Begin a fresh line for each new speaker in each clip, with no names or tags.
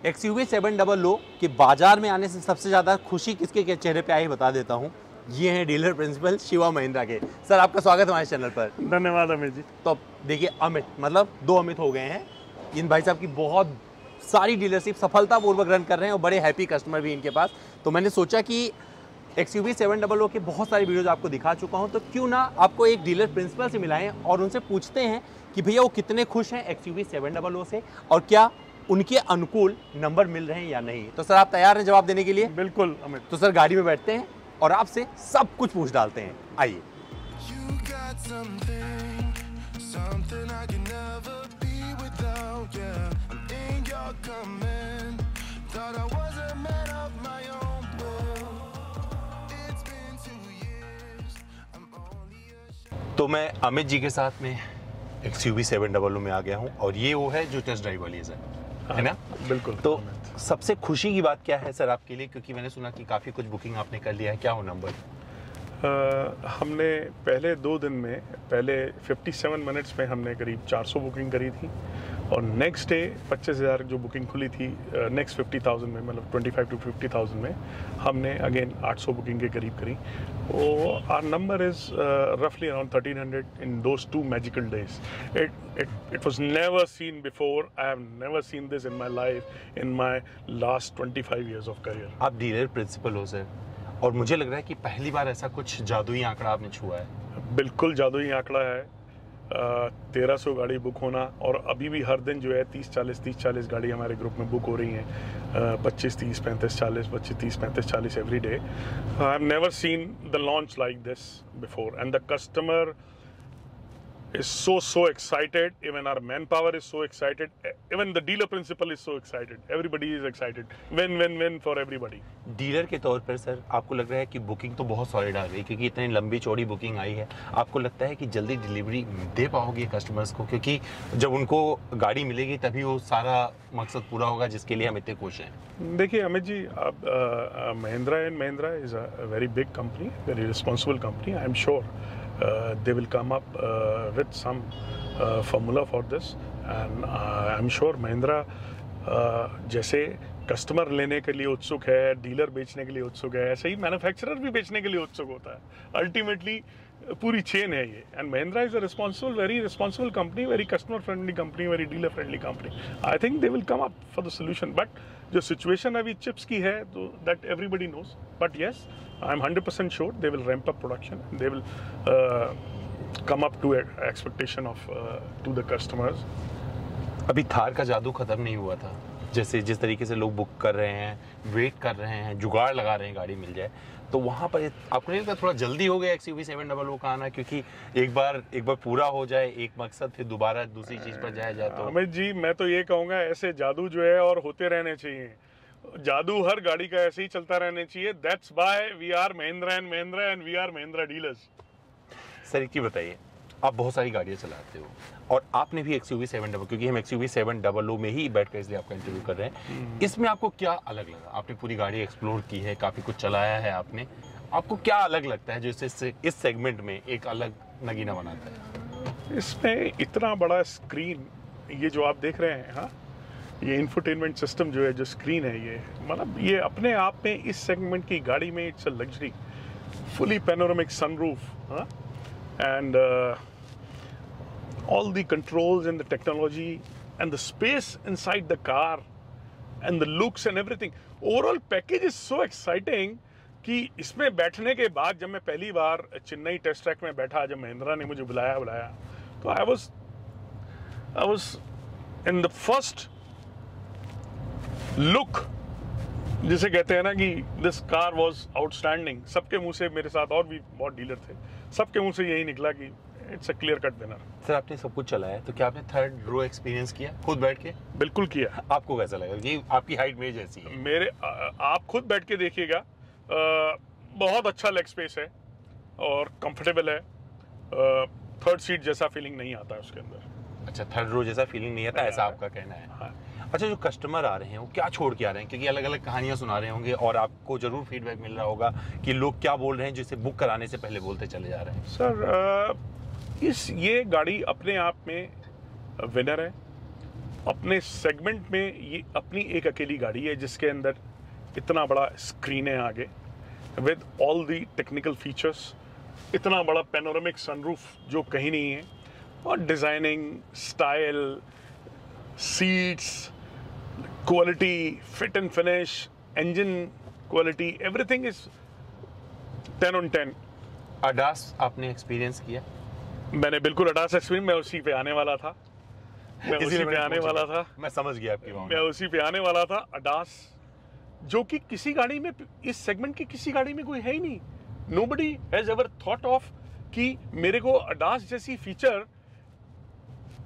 XUV 700 के बाजार में आने से सबसे ज़्यादा खुशी किसके के चेहरे पे आई बता देता हूँ। ये हैं डीलर प्रिंसिपल शिवा महिंद्रा के। सर आपका स्वागत है हमारे चैनल पर।
धन्यवाद अमित जी।
तो अब देखिए अमित मतलब 2 अमित हो गए हैं। इन भाई साहब की बहुत सारी डीलरशिप सफलतापूर्वक रन कर रहे हैं और बड़े हैप्पी कस्टमर भी इनके पास। तो मैंने सोचा कि XUV 700 के बहुत सारी वीडियोज आपको दिखा चुका हूं, तो क्यों ना आपको एक डीलर प्रिंसिपल से मिलाएं और उनसे पूछते हैं कि भैया वो कितने खुश हैं XUV 700 से और क्या उनके अनुकूल नंबर मिल रहे हैं या नहीं। तो सर आप तैयार हैं जवाब देने के लिए?
बिल्कुल अमित।
तो सर गाड़ी में बैठते हैं और आपसे सब कुछ पूछ डालते हैं, आइए। तो मैं अमित जी के साथ में XUV 700 में आ गया हूं और ये वो है जो टेस्ट ड्राइव वाली है सर, है ना?
बिल्कुल।
तो सबसे खुशी की बात क्या है सर आपके लिए, क्योंकि मैंने सुना कि काफ़ी कुछ बुकिंग आपने कर लिया है, क्या हो नंबर?
हमने पहले 2 दिन में पहले 57 मिनट्स में हमने करीब 400 बुकिंग करी थी और नेक्स्ट डे 25,000 जो बुकिंग खुली थी नेक्स्ट 50,000 में, मतलब 25 to 50,000 में हमने अगेन 800 बुकिंग के करीब करी। आवर नंबर इज रफली around 1300 in those 2 magical days. It was never seen before. I have never seen this in my life, in my last 25 years of career.
आप dealer principal हो sir और मुझे लग रहा है कि पहली बार ऐसा कुछ जादुई आंकड़ा आपने छुआ है।
बिल्कुल जादुई आंकड़ा है। 1300 गाड़ी बुक होना और अभी भी हर दिन जो है 30-40 गाड़ी हमारे ग्रुप में बुक हो रही हैं। 25-30, 35-40, 25-30, 35-40 every day. I have never seen the launch like this before and the customer is so excited. Even our manpower is so excited. Even the dealer principal is so excited. Everybody is excited. Win for everybody.
Dealer के तौर पर sir आपको लग रहा है कि booking तो बहुत सॉलिड आ गई, क्योंकि इतनी लंबी चौड़ी बुकिंग आई है, आपको लगता है कि जल्दी डिलीवरी दे पाओगे कस्टमर्स को, क्योंकि जब उनको गाड़ी मिलेगी तभी वो सारा मकसद पूरा होगा जिसके लिए हम इतने खुश हैं?
देखिए अमित जी, अब Mahindra is a very big company, very responsible company. I am sure they will come up with some formula for this and I'm sure Mahindra जैसे कस्टमर लेने के लिए उत्सुक है, डीलर बेचने के लिए उत्सुक है, ऐसे ही मैन्युफैक्चरर भी बेचने के लिए उत्सुक होता है। अल्टीमेटली पूरी चेन है ये and Mahindra is a very responsible company, very customer friendly company, very dealer friendly company. I think they will come up for the solution, but जो सिचुएशन अभी चिप्स की है तो that everybody knows, but yes I am 100% sure they will ramp up production, they will come up to expectation of to the customers.
अभी थार का जादू खत्म नहीं हुआ था, जैसे जिस तरीके से लोग बुक कर रहे हैं, वेट कर रहे हैं, जुगाड़ लगा रहे हैं गाड़ी मिल जाए, तो वहाँ पर आपको नहीं लगता थोड़ा जल्दी हो गया XUV 700 का आना, क्योंकि एक बार पूरा हो जाए एक मकसद, फिर दोबारा दूसरी चीज पर जाया जाए? तो
अमित जी मैं तो ये कहूँगा ऐसे जादू जो है और होते रहने चाहिए। जादू हर गाड़ी का ऐसे ही चलता रहना चाहिए। That's why we are Mahindra and we are Mahindra dealers.
Sir एक चीज बताइए, आप बहुत सारी गाड़ियाँ चलाते हो और आपने भी XUV 700, क्योंकि हम XUV 700 में ही बैठ कर इसलिए आपका इंटरव्यू कर रहे हैं, इसमें आपको क्या अलग लगा? आपने पूरी गाड़ी एक्सप्लोर की है, काफ़ी कुछ चलाया है आपने, आपको क्या अलग लगता है जो इस सेगमेंट में एक अलग नगीना बनाता है?
इसमें इतना बड़ा स्क्रीन, ये जो आप देख रहे हैं, हाँ ये इंफोटेनमेंट सिस्टम जो है, जो स्क्रीन है, ये मतलब ये अपने आप में इस सेगमेंट की गाड़ी में it's a luxury. Fully panoramic sunroof, हाँ, and all the controls and the technology and the space inside the car and the looks and everything, overall package is so exciting कि इसमें बैठने के बाद जब मैं पहली बार चेन्नई टेस्ट ट्रैक में बैठा, जब महिंद्रा ने मुझे बुलाया तो I was in the first look, जिसे कहते हैं ना कि दिस कार वॉज आउटस्टैंडिंग। सबके मुंह से, मेरे साथ और भी बहुत डीलर थे, सबके मुंह से यही निकला कि it's a clear cut winner.
Sir आपने सब कुछ चलाया, तो क्या आपने थर्ड रो एक्सपीरियंस किया खुद बैठ के?
बिल्कुल किया।
आपको कैसा लगा? ये आपकी हाइट मेरी जैसी है।
मेरे आप खुद बैठ के देखिएगा, बहुत अच्छा लेग स्पेस है और कंफर्टेबल है। थर्ड सीट जैसा फीलिंग नहीं आता है उसके अंदर।
अच्छा, थर्ड रो जैसा फीलिंग नहीं आता, ऐसा आपका कहना है?
हाँ।
अच्छा, जो कस्टमर आ रहे हैं वो क्या छोड़ के आ रहे हैं, क्योंकि अलग अलग कहानियां सुना रहे होंगे और आपको जरूर फीडबैक मिल रहा होगा कि लोग क्या बोल रहे हैं जिसे बुक कराने से पहले बोलते चले जा रहे हैं?
सर ये गाड़ी अपने आप में विनर है अपने सेगमेंट में ये अपनी एक अकेली गाड़ी है जिसके अंदर इतना बड़ा स्क्रीन है आगे with all the technical features, इतना बड़ा पैनोरामिक सनरूफ जो कहीं नहीं है, और designing, style, seats, quality, fit and finish, engine quality, everything is 10 on 10।
ADAS आपने एक्सपीरियंस किया?
मैंने बिल्कुल अडास एक्सपीरियंस, मैं उसी पे आने वाला था, मैं
समझ गया आपकी बात।
मैं उसी पे आने वाला था। अडास जो कि किसी गाड़ी में, इस सेगमेंट की किसी गाड़ी में कोई है ही नहीं। Nobody has ever thought of कि मेरे को अडास जैसी फीचर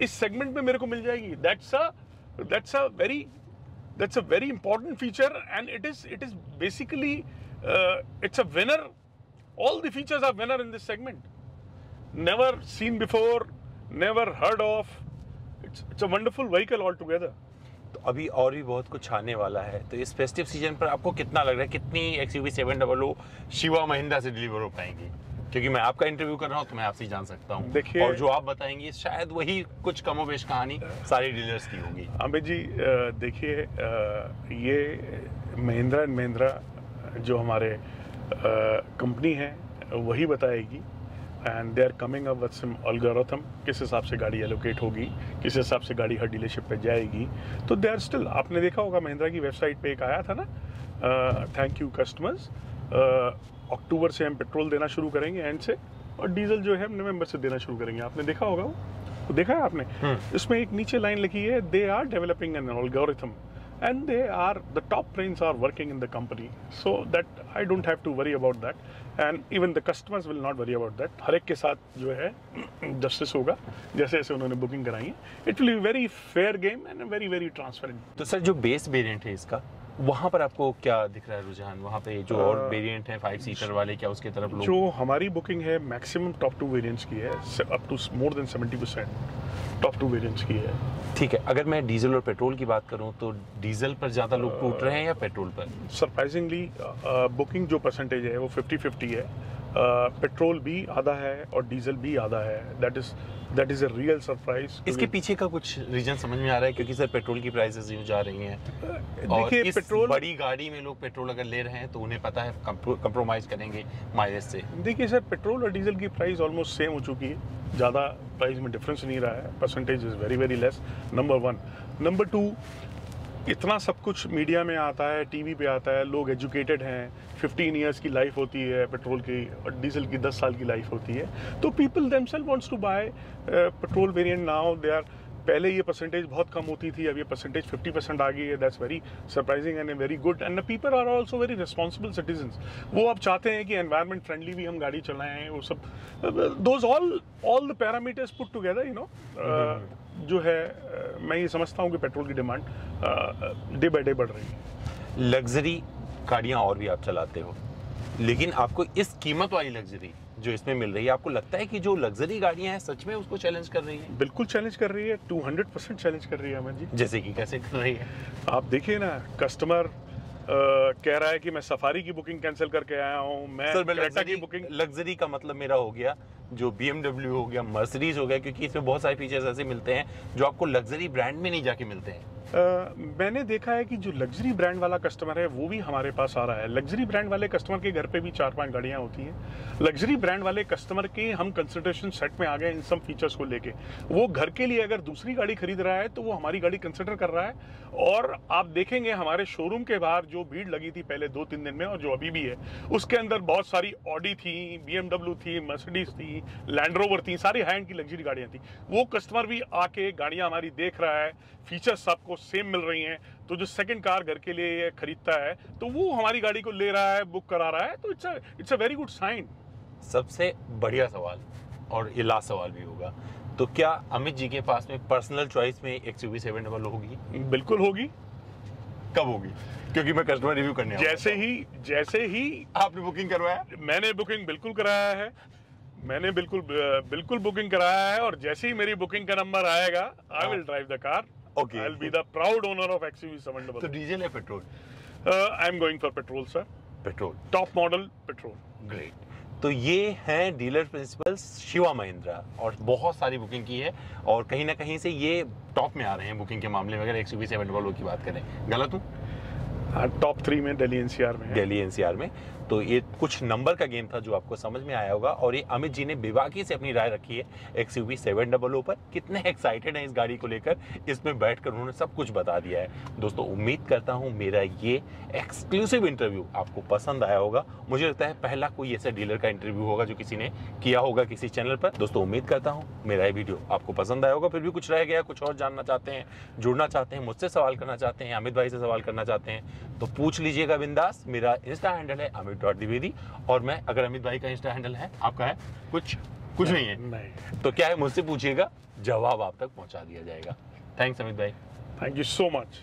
इस सेगमेंट में मेरे को मिल जाएगी। That's a very important feature and it is basically it's a winner. All the features are winner in this segment, never seen before, never heard of. It's a wonderful vehicle all together.
तो अभी और भी बहुत कुछ आने वाला है, तो इस फेस्टिव सीजन पर आपको कितना लग रहा है कितनी XUV 700 शिवा महिंद्रा से डिलीवर हो पाएंगी? क्योंकि मैं आपका इंटरव्यू कर रहा हूँ तो मैं आपसे जान सकता हूँ,
देखिए,
और जो आप बताएंगे शायद वही कुछ कमोबेश कहानी सारी डीलर्स की होगी।
अमित जी देखिए, ये महिंद्रा एंड महिंद्रा जो हमारे कंपनी है वही बताएगी, and they are coming up with some algorithm, किस हिसाब से गाड़ी एलोकेट होगी, किस हिसाब से गाड़ी हर डीलरशिप पे जाएगी। तो दे आर स्टिल, आपने देखा होगा महिंद्रा की वेबसाइट पे एक आया था ना, थैंक यू कस्टमर्स, अक्टूबर से हम पेट्रोल देना शुरू करेंगे एंड से, और डीजल जो है हम नवंबर से देना शुरू करेंगे। आपने देखा होगा वो देखा है आपने? इसमें एक नीचे लाइन लिखी है, they are developing an algorithm and they are, the top brains are working in the company, so that I don't have to worry about that, and even the customers will not worry about that। हर एक के साथ जो है justice होगा, जैसे जैसे उन्होंने booking कराई है। It will be very fair game and very very transparent.
तो सर जो बेस वेरिएंट है इसका, वहाँ पर आपको क्या दिख रहा है रुझान? वहाँ पे जो और वेरिएंट है 5 सीटर वाले, क्या उसके तरफ लोग?
जो हमारी बुकिंग है मैक्सिमम टॉप 2 वेरिएंट्स की है, up to more than 70% top 2 variants की है।
ठीक है, अगर मैं डीजल और पेट्रोल की बात करूं तो डीजल पर ज्यादा लोग टूट रहे हैं या पेट्रोल पर?
सरप्राइजिंगली बुकिंग जो परसेंटेज है वो 50-50 है। पेट्रोल भी आधा है और डीजल भी आधा है। That is a real surprise.
इसके पीछे का कुछ रीजन समझ में आ रहा है? क्योंकि सर पेट्रोल की प्राइसेस यूं जा रही हैं,
देखिए
इस
पेट्रोल,
बड़ी गाड़ी में लोग पेट्रोल अगर ले रहे हैं तो उन्हें पता है कंप्रोमाइज करेंगे माइलेज से।
देखिए सर, पेट्रोल और डीजल की प्राइस ऑलमोस्ट सेम हो चुकी है, ज़्यादा प्राइस में डिफरेंस नहीं रहा है। Percentage is very very less, number 1। Number 2, इतना सब कुछ मीडिया में आता है, टीवी पे आता है, लोग एजुकेटेड हैं। 15 ईयर्स की लाइफ होती है पेट्रोल की, और डीजल की 10 साल की लाइफ होती है। तो people themselves wants to buy petrol variant now. They are, पहले ये परसेंटेज बहुत कम होती थी, अब ये परसेंटेज 50% आ गई है। That's very surprising and very good, and the people are also very responsible citizens. वो अब चाहते हैं कि एनवायरमेंट फ्रेंडली भी हम गाड़ी चलाएं। वो सब those all the parameters put together, you know, जो है मैं ये समझता हूँ कि पेट्रोल की डिमांड डे बाय डे बढ़ रही है।
लग्जरी गाड़ियाँ और भी आप चलाते हो, लेकिन आपको इस कीमत वाली लग्जरी जो इसमें मिल रही है, आपको लगता है कि जो लग्जरी गाड़ियां हैं सच में उसको चैलेंज कर रही है?
बिल्कुल चैलेंज कर रही है, 200% चैलेंज कर रही है अमन जी।
जैसे कि कैसे कर रही है?
आप देखिए ना, कस्टमर कह रहा है कि मैं सफारी की बुकिंग कैंसिल करके आया हूँ, मैं क्रेटा की बुकिंग।
लग्जरी का मतलब मेरा हो गया जो BMW हो गया, मर्सिडीज हो गया, क्योंकि इसमें बहुत सारे फीचर्स ऐसे मिलते हैं जो आपको लग्जरी ब्रांड में नहीं जाके मिलते हैं।
मैंने देखा है कि जो लग्जरी ब्रांड वाला कस्टमर है वो भी हमारे पास आ रहा है। लग्जरी ब्रांड वाले कस्टमर के घर पे भी 4-5 गाड़ियां होती हैं। लग्जरी ब्रांड वाले कस्टमर के हम कंसिडरेशन सेट में आ गए इन सब फीचर्स को लेके। वो घर के लिए अगर दूसरी गाड़ी खरीद रहा है तो वो हमारी गाड़ी कंसिडर कर रहा है। और आप देखेंगे हमारे शोरूम के बाहर जो भीड़ लगी थी पहले 2-3 दिन में, और जो अभी भी है, उसके अंदर बहुत सारी ऑडी थी, BMW थी, मर्सिडीज थी, लैंड रोवर थी, सारी हाई एंड की लग्जरी गाड़ियां थी। वो कस्टमर भी आके गाड़ियां हमारी देख रहा है, फीचर्स आपको सेम मिल रही हैं। तो जो सेकंड कार घर के लिए खरीदता है तो वो हमारी गाड़ी को ले रहा है, बुक करा रहा है, तो it's a very good sign.
सबसे बढ़िया सवाल, और ये लास्ट सवाल भी होगा, तो क्या अमित जी के पास में पर्सनल चॉइस में XUV 700 होगी?
बिल्कुल होगी।
कब होगी? क्योंकि मैं कस्टमर रिव्यू करने
जैसे ही
आपने बुकिंग करवाया?
मैंने बुकिंग बिल्कुल कराया है, मैंने बिल्कुल बुकिंग कराया है, और जैसे ही मेरी बुकिंग का नंबर आएगा, I will drive the car.
Okay.
I'll be the proud owner of XUV 700।
तो डीजल है petrol?
I'm going for petrol, sir।
Petrol,
top model petrol.
Great. तो ये हैं डीलर प्रिंसिपल्स शिवा महिंद्रा, और बहुत सारी बुकिंग की है और कहीं ना कहीं से ये टॉप में आ रहे हैं बुकिंग के मामले में, अगर XUV 700 की बात करें। गलत हूँ?
टॉप 3 में दिल्ली एनसीआर में है।
दिल्ली एनसीआर में। तो ये कुछ नंबर का गेम था जो आपको समझ में आया होगा, और ये अमित जी ने बेबाकी से अपनी राय रखी है XUV 700 पर। कितने एक्साइटेड हैं इस गाड़ी को लेकर, इसमें बैठकर उन्होंने सब कुछ बता दिया है। दोस्तों उम्मीद करता हूं मेरा ये एक्सक्लूसिव इंटरव्यू आपको पसंद आया होगा। मुझे लगता है पहला कोई ऐसा डीलर का इंटरव्यू होगा जो किसी ने किया होगा किसी चैनल पर। दोस्तों उम्मीद करता हूँ मेरा ये वीडियो आपको पसंद आया होगा। फिर भी कुछ रह गया, कुछ और जानना चाहते हैं, जुड़ना चाहते हैं, मुझसे सवाल करना चाहते हैं, अमित भाई से सवाल करना चाहते हैं, तो पूछ लीजिएगा बिंदास। मेरा इंस्टा हैंडल है amit.dwivedi, और मैं, अगर अमित भाई का इंस्टा हैंडल है, आपका है? कुछ नहीं है?
नहीं।
तो क्या है, मुझसे पूछिएगा, जवाब आप तक पहुंचा दिया जाएगा। थैंक्स अमित भाई।
Thank you so much.